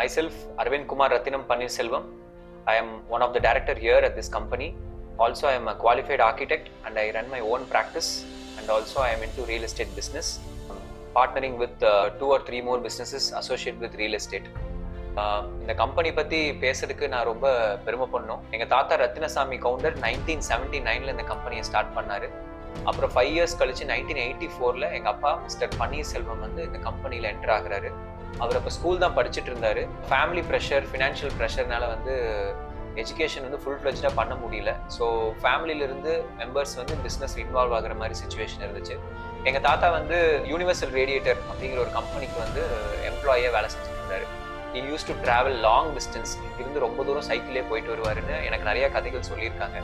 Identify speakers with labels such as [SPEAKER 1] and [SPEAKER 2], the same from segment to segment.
[SPEAKER 1] Myself, Arvind Kumar Rathinam Pannirselvam. I am one of the director here at this company. Also, I am a qualified architect and I run my own practice, and also I am into real estate business, partnering with 2 or 3 more businesses associated with real estate. இந்த company பற்றி பேசுறதுக்கு நான் ரொம்ப பெருமை பண்ணோம். எங்கள் தாத்தா Rathinasamy counter 1979 இந்த கம்பெனியை ஸ்டார்ட் பண்ணார். அப்புறம் 5 இயர்ஸ் கழிச்சு 1984 எங்கள் அப்பா மிஸ்டர் பன்னீர்செல்வம் இந்த கம்பெனியில் என்டர் ஆகுறாரு. அவர் அப்போ ஸ்கூல் தான் படிச்சுட்டு இருந்தார். ஃபேமிலி ப்ரெஷர், ஃபினான்ஷியல் ப்ரெஷர்னால எஜுகேஷன் ஃபுல் ஃப்ளெஜ்டாக பண்ண முடியல. ஸோ ஃபேமிலியிலிருந்து மெம்பர்ஸ் பிஸ்னஸ் இன்வால்வ் ஆகிற மாதிரி சுச்சுவேஷன் இருந்துச்சு. எங்கள் தாத்தா யூனிவர்சல் ரேடியேட்டர் அப்படிங்கிற ஒரு கம்பெனிக்கு எம்ப்ளாயியாக வேலை செஞ்சுட்டு இருந்தார். he used to travel long distance. இருந்து ரொம்ப தூரம் சைக்கிளே போயிட்டு வருவாருன்னு எனக்கு நிறைய கதைகள் சொல்லியிருக்காங்க.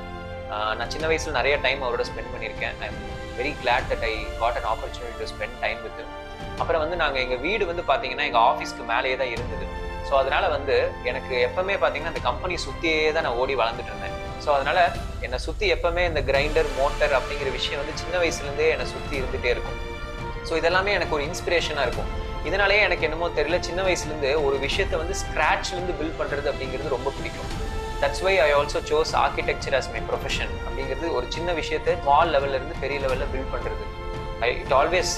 [SPEAKER 1] நான் சின்ன வயசுல நிறைய டைம் அவரோட ஸ்பெண்ட் பண்ணியிருக்கேன். I am very glad that I got an opportunity to spend time with. அப்புறம் நாங்கள் எங்கள் வீடு பார்த்தீங்கன்னா எங்கள் ஆஃபீஸ்க்கு மேலேயே தான் இருந்தது. ஸோ அதனால எனக்கு எப்பவுமே பார்த்தீங்கன்னா அந்த கம்பெனி சுற்றியே தான் நான் ஓடி வளர்ந்துட்டு இருந்தேன். ஸோ அதனால என்னை சுற்றி எப்பவுமே இந்த கிரைண்டர், மோட்டர் அப்படிங்கிற விஷயம் சின்ன வயசுலேருந்தே என்னை சுற்றி இருந்துகிட்டே இருக்கும். ஸோ இதெல்லாமே எனக்கு ஒரு இன்ஸ்பிரேஷனாக இருக்கும். இதனாலேயே எனக்கு என்னமோ தெரியல, சின்ன வயசுலேருந்து ஒரு விஷயத்தை ஸ்க்ராட்ச்லேருந்து பில்ட் பண்ணுறது அப்படிங்கிறது ரொம்ப பிடிக்கும். That's why I also chose architecture as my profession. அப்படிங்கிறது ஒரு சின்ன விஷயத்தை ஸ்மால் லெவல்லேருந்து பெரிய லெவலில் பில்ட் பண்ணுறது. இட் ஆல்வேஸ்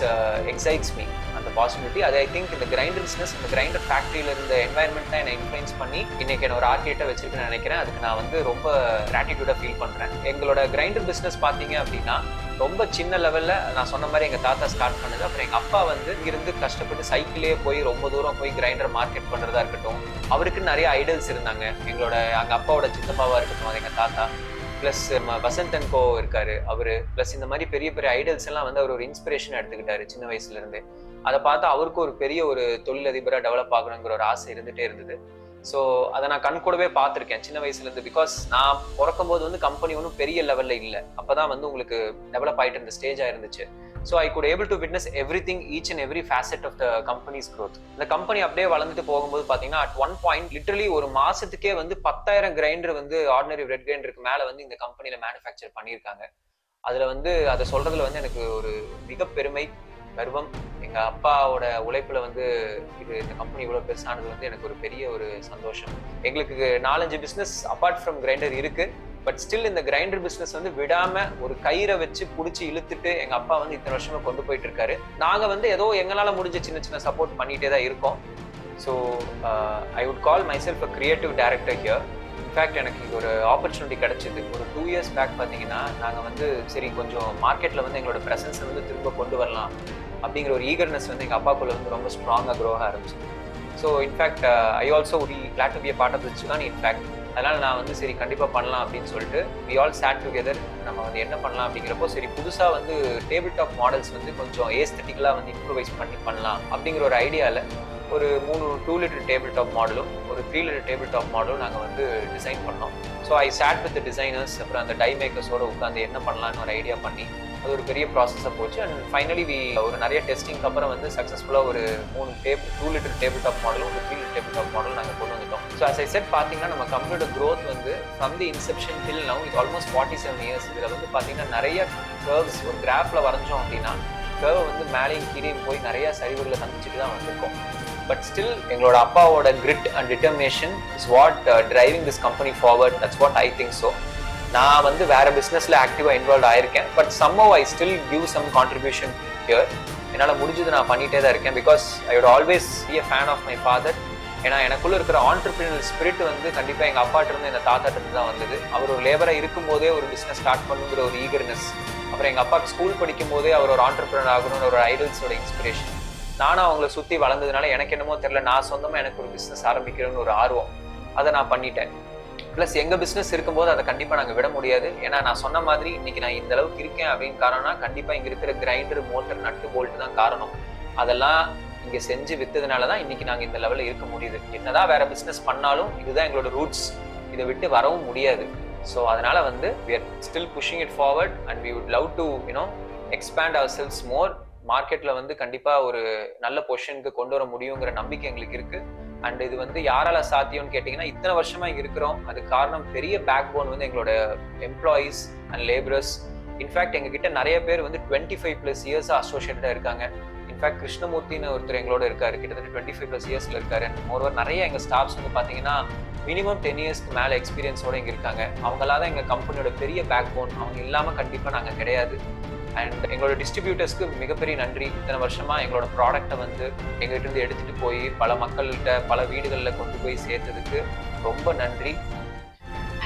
[SPEAKER 1] எக்ஸைட்ஸ் மீ அந்த பாசிபிலிட்டி. அது ஐ திங்க் இந்த கிரைண்டர் பிஸ்னஸ், இந்த கிரைண்டர் ஃபேக்ட்ரியில் இருந்த என்வாயன்மெண்ட் தான் என்னை இன்ஃப்ளூயன்ஸ் பண்ணி இன்னைக்கு என்ன ஒரு ஆர்கிடெக்டாக வச்சிருக்கேன்னு நினைக்கிறேன். அதுக்கு நான் ரொம்ப கிராட்டிடியூடாக ஃபீல் பண்ணுறேன். எங்களோட கிரைண்டர் பிஸ்னஸ் பார்த்தீங்க அப்படின்னா ரொம்ப சின்ன லெவலில் நான் சொன்ன மாதிரி எங்கள் தாத்தா ஸ்டார்ட் பண்ணது. அப்புறம் எங்கள் அப்பா இங்கிருந்து கஷ்டப்பட்டு சைக்கிளே போய் ரொம்ப தூரம் போய் கிரைண்டர் மார்க்கெட் பண்ணுறதா இருக்கட்டும். அவருக்கு நிறைய ஐடல்ஸ் இருந்தாங்க. எங்கள் அப்பாவோட சித்தப்பாவாக இருக்கட்டும், அது எங்கள் தாத்தா, ப்ளஸ் வசந்தன் கோ இருக்காரு அவரு, ப்ளஸ் இந்த மாதிரி பெரிய பெரிய ஐடல்ஸ் எல்லாம் அவர் ஒரு இன்ஸ்பிரேஷன் எடுத்துக்கிட்டாரு சின்ன வயசுல இருந்து. அதை பார்த்து அவருக்கு ஒரு பெரிய ஒரு தொழிலதிபராக டெவலப் ஆகணுங்கிற ஒரு ஆசை இருந்துகிட்டே இருந்தது. ஸோ அதை நான் கண் கூடவே பார்த்துருக்கேன் சின்ன வயசுல இருந்து. பிகாஸ் நான் பிறக்கும் போது கம்பெனி ஒன்றும் பெரிய லெவல்ல இல்லை. அப்பதான் உங்களுக்கு டெவலப் ஆகிட்டு இருந்த ஸ்டேஜா இருந்துச்சு. So I could able to witness everything, each and every facet of the company's growth. இந்த கம்பெனி அப்படியே வளர்ந்துட்டு போகும்போது பார்த்தீங்கன்னா அட் ஒன் பாயிண்ட் லிட்டரலி ஒரு மாசத்துக்கே 10,000 கிரைண்டர் ஆர்டினரி பிரெட் கிரைண்டருக்கு மேலே இந்த கம்பெனியில மேனுஃபேக்சர் பண்ணியிருக்காங்க. அதுல அதை சொல்றதுல எனக்கு ஒரு மிக பெருமை, கர்வம். எங்க அப்பாவோட உழைப்புல இது இந்த கம்பெனி இவ்வளவு பெருசானது எனக்கு ஒரு பெரிய ஒரு சந்தோஷம். எங்களுக்கு 4-5 பிசினஸ் அப்பார்ட் ஃப்ரம் கிரைண்டர் இருக்கு. பட் ஸ்டில் இந்த கிரைண்டர் பிசினஸ் விடாம ஒரு கயிறை வச்சு புடிச்சு இழுத்துட்டு எங்க அப்பா இத்தனை வருஷமா கொண்டு போயிட்டு இருக்காரு. நாங்க ஏதோ எங்களால முடிஞ்ச சின்ன சின்ன சப்போர்ட் பண்ணிட்டே தான் இருக்கோம். So I would call my self a creative director here. In fact எனக்கு இங்கே ஒரு ஆப்பர்ச்சுனிட்டி கிடைச்சிது. ஒரு 2 இயர்ஸ் பேக் பார்த்தீங்கன்னா நாங்கள் சரி கொஞ்சம் மார்க்கெட்டில் எங்களோட ப்ரெசன்ஸை திரும்ப கொண்டு வரலாம் அப்படிங்கிற ஒரு ஈகர்னஸ் எங்கள் அப்பாக்குள்ள ரொம்ப ஸ்ட்ராங்காக க்ரோ ஆக ஆரம்பிச்சிது. So in fact I also we glad to be a part of this தான். இன்ஃபேக்ட் அதனால் நான் சரி கண்டிப்பாக பண்ணலாம் அப்படின்னு சொல்லிட்டு வி ஆல் சாட் டுகெதர். நம்ம என்ன பண்ணலாம் அப்படிங்கிறப்போ சரி புதுசாக டேபிள் டாப் மாடல்ஸ் கொஞ்சம் ஏஸ்தட்டிக்கலாக இம்ப்ரூவைஸ் பண்ணலாம் அப்படிங்கிற ஒரு ஐடியாவில் ஒரு 3 2 லிட்டர் டேபிள் டாப் மாடலும் ஒரு 3 லிட்டர் டேபிள் டாப் மாடலும் நாங்கள் டிசைன் பண்ணோம். So I sat with designers, அப்புறம் அந்த டை மேக்கர்ஸோட உட்காந்து என்ன பண்ணலான்னு ஒரு ஐடியா பண்ணி அது ஒரு பெரிய ப்ராசஸாக போச்சு. அண்ட் ஃபைனலி ஒரு நிறைய டெஸ்டிங்க்கு அப்புறம் சக்ஸஸ்ஃபுல்லாக ஒரு 2 லிட்டர் டேபிள் டாப் மாடலும் ஒரு 3 லிட்டர் டேபிள் டாப் மாடலும் நாங்கள் கொண்டு வந்துட்டோம். ஸோ as I said பார்த்தீங்கன்னா நம்ம கம்பெனியோட growth from the Inception till now it almost 47 years. இதில் பார்த்தீங்கன்னா நிறைய கர்வ்ஸ் ஒரு கிராஃபில் வரைஞ்சோம் அப்படின்னா கர்வ் மேலேயும் கீழேயும் போய் நிறைய சரிவுகளை சந்திச்சுட்டு தான் வந்திருக்கோம். பட் ஸ்டில் எங்களோட அப்பாவோட grit and determination is what driving this company forward. That's what I think. So நான் வேற பிஸ்னஸ்ல ஆக்டிவாக இன்வால்வ் ஆயிருக்கேன். But somehow I still give some contribution here. என்னால் முடிஞ்சது நான் பண்ணிட்டே தான் இருக்கேன். Because I would always be a fan of my father. ஏன்னா எனக்குள்ள இருக்கிற ஆண்டர்பிரினர் ஸ்பிரிட் கண்டிப்பாக எங்கள் அப்பாட்ட இருந்து எங்கள் தாத்தாட்ட இருந்து தான் வந்தது. அவர் ஒரு லேபராக இருக்கும் போதே ஒரு பிஸ்னஸ் ஸ்டார்ட் பண்ணுங்கிற ஒரு ஈகர்னஸ், அப்புறம் எங்கள் அப்பாவுக்கு ஸ்கூல் படிக்கும் போதே அவர் ஒரு ஆண்டர்பிரினர் ஆகணும்னு ஒரு ஐடல்ஸோட இன்ஸ்பிரேஷன், நானும் அவங்கள சுற்றி வளர்ந்ததுனால எனக்கு என்னமோ தெரியல, நான் சொந்தமாக எனக்கு ஒரு பிஸ்னஸ் ஆரம்பிக்கிறேன்னு ஒரு ஆர்வம், அதை நான் பண்ணிட்டேன். ப்ளஸ் எங்கள் பிஸ்னஸ் இருக்கும்போது அதை கண்டிப்பாக நாங்கள் விட முடியாது. ஏன்னா நான் சொன்ன மாதிரி இன்னைக்கு நான் இந்த அளவுக்கு இருக்கேன் அப்படின்னு காரணம்னா கண்டிப்பாக இங்கே இருக்கிற கிரைண்டர், மோட்டர், நட்டு, போல்ட்டு தான் காரணம். அதெல்லாம் இங்கே செஞ்சு விற்றதுனால தான் இன்னைக்கு நாங்கள் இந்த லெவலில் இருக்க முடியுது. என்னதான் வேற பிஸ்னஸ் பண்ணாலும் இதுதான் எங்களோட ரூட்ஸ், இதை விட்டு வரவும் முடியாது. ஸோ அதனால we are still pushing it forward and we would love to expand ourselves more. மார்க்கெட்டில் கண்டிப்பாக ஒரு நல்ல பொசிஷனுக்கு கொண்டு வர முடியுங்கிற நம்பிக்கை எங்களுக்கு இருக்கு. அண்ட் இது யாரால சாத்தியம்னு கேட்டிங்கன்னா இத்தனை வருஷமா இங்கே இருக்கிறோம். அதுக்கு காரணம் பெரிய பேக் போன் எங்களோட எம்ப்ளாயீஸ் அண்ட் லேபரர்ஸ். இன்ஃபேக்ட் எங்ககிட்ட நிறைய பேர் 25+ இயர்ஸாக அசோசியேட்டடாக இருக்காங்க. இன்ஃபேக்ட் கிருஷ்ணமூர்த்தின்னு ஒருத்தர் எங்களோட இருக்காரு, கிட்டத்தட்ட 25+ இயர்ஸ்ல இருக்காரு. அண்ட் மோரோவர் நிறைய எங்கள் ஸ்டாஃப்ஸ் வந்து பார்த்தீங்கன்னா மினிமம் 10 இயர்ஸ்க்கு மேலே எக்ஸ்பீரியன்ஸோட இங்கே இருக்காங்க. அவங்களால தான் எங்கள் கம்பெனியோட பெரிய பேக் போன். அவங்க இல்லாமல் கண்டிப்பாக நாங்கள் கிடையாது. அண்ட் எங்களோட டிஸ்ட்ரிபியூட்டர்ஸ்க்கு மிகப்பெரிய நன்றி. இத்தனை வருஷமாக எங்களோட ப்ராடக்டை வந்து எங்கள்கிட்ட எடுத்துகிட்டு போய் பல மக்கள்கிட்ட பல வீடுகளில் கொண்டு போய் சேர்த்ததுக்கு ரொம்ப நன்றி.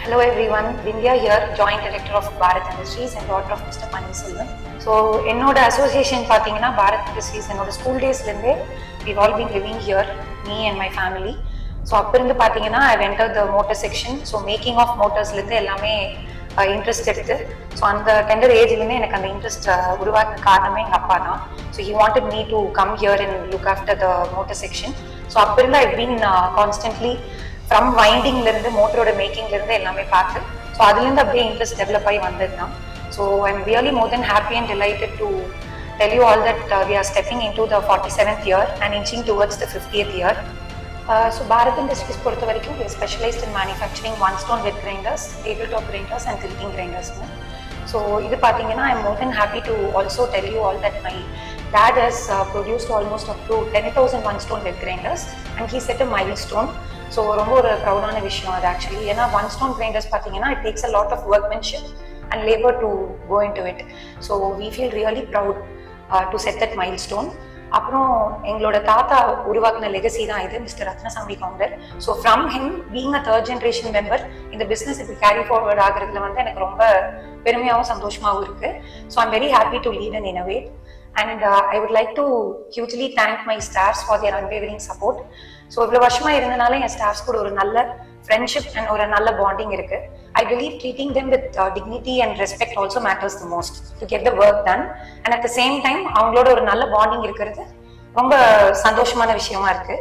[SPEAKER 2] Hello everyone, Vindhya here, Joint Director of Bharat Industries and daughter of Mr. Panniselvan. So, என்னோட அசோசியேஷன் பார்த்தீங்கன்னா பாரத் இண்டஸ்ட்ரீஸ் என்னோட ஸ்கூல் டேஸ்லேருந்தே we've all been living here, me and my family. So அப்போ இருந்து பார்த்தீங்கன்னா I entered the motor section. So making of மோட்டர்ஸ்லேருந்து எல்லாமே interest எடுத்து, ஸோ அந்த டெண்டர் ஏஜ்லேருந்து எனக்கு அந்த இன்ட்ரெஸ்ட் உருவாக்க காரணமே எங்கள் அப்பா தான். So he wanted me to come here and look after the motor section. So அப்போ இருந்து ஐ பீன் கான்ஸ்டன்ட்லி ஃப்ரம் வைண்டிங்லேருந்து மோட்டரோட மேக்கிங்லேருந்து எல்லாமே பார்த்து, ஸோ அதுலேருந்து அப்படியே இன்ட்ரெஸ்ட் டெவலப் ஆகி வந்தது தான். So I am really more then happy and delighted to tell you all that we are stepping into the 47th year and inching towards the 50th year. So Bharat Industries பொறுத்த வரைக்கும் we are specialized in manufacturing one-stone wet grinders, tabletop grinders and tilting grinders. So இது பார்த்தீங்கன்னா I am more than happy to also tell you all that my dad has produced almost up to 10,000 one-stone wet grinders and he set a milestone. So ரொம்ப ஒரு ப்ரௌடான விஷயம் அது actually. ஏன்னா one-stone grinders பார்த்தீங்கன்னா it takes a lot of workmanship and labor to go into it. So we feel really proud to set that milestone. அப்புறம் எங்களோட தாத்தா உருவாக்கின லெகசி தான் இது, mister Ratnasamy Gounder. So from him being a third generation member இந்த business இப்போ carry forward ஆகுறதுல வந்து எனக்கு ரொம்ப பெருமையாகவும் சந்தோஷமாகவும் இருக்கு. So I'm very happy to lead and innovate. And I would like to hugely thank my staffs for their unwavering support. So இவ்வளோ வருஷமா இருந்தனால என் ஸ்டாஃப்ஸ் கூட ஒரு நல்ல ஃப்ரெண்ட்ஷிப் அண்ட் ஒரு நல்ல பாண்டிங் இருக்கு. I believe treating them with dignity and respect also matters the most to get the work done. And at the same time அவங்களோட ஒரு நல்ல பாண்டிங் இருக்கிறது ரொம்ப சந்தோஷமான விஷயமா இருக்கு.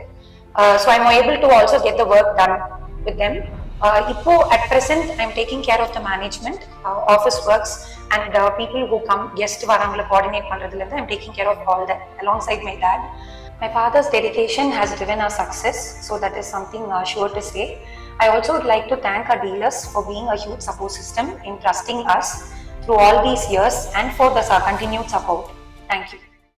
[SPEAKER 2] So I'm able to also get the work done with them. இப்போ at present I'm taking care of the management, office works and people who come guest வரவங்களை coordinate பண்றதுல இருந்து I'm taking care of all that alongside my dad. My father's dedication has driven our success, so that is something sure to say. I also would like to thank our dealers for being a huge support system in trusting us through all these years and for the continued support. Thank you.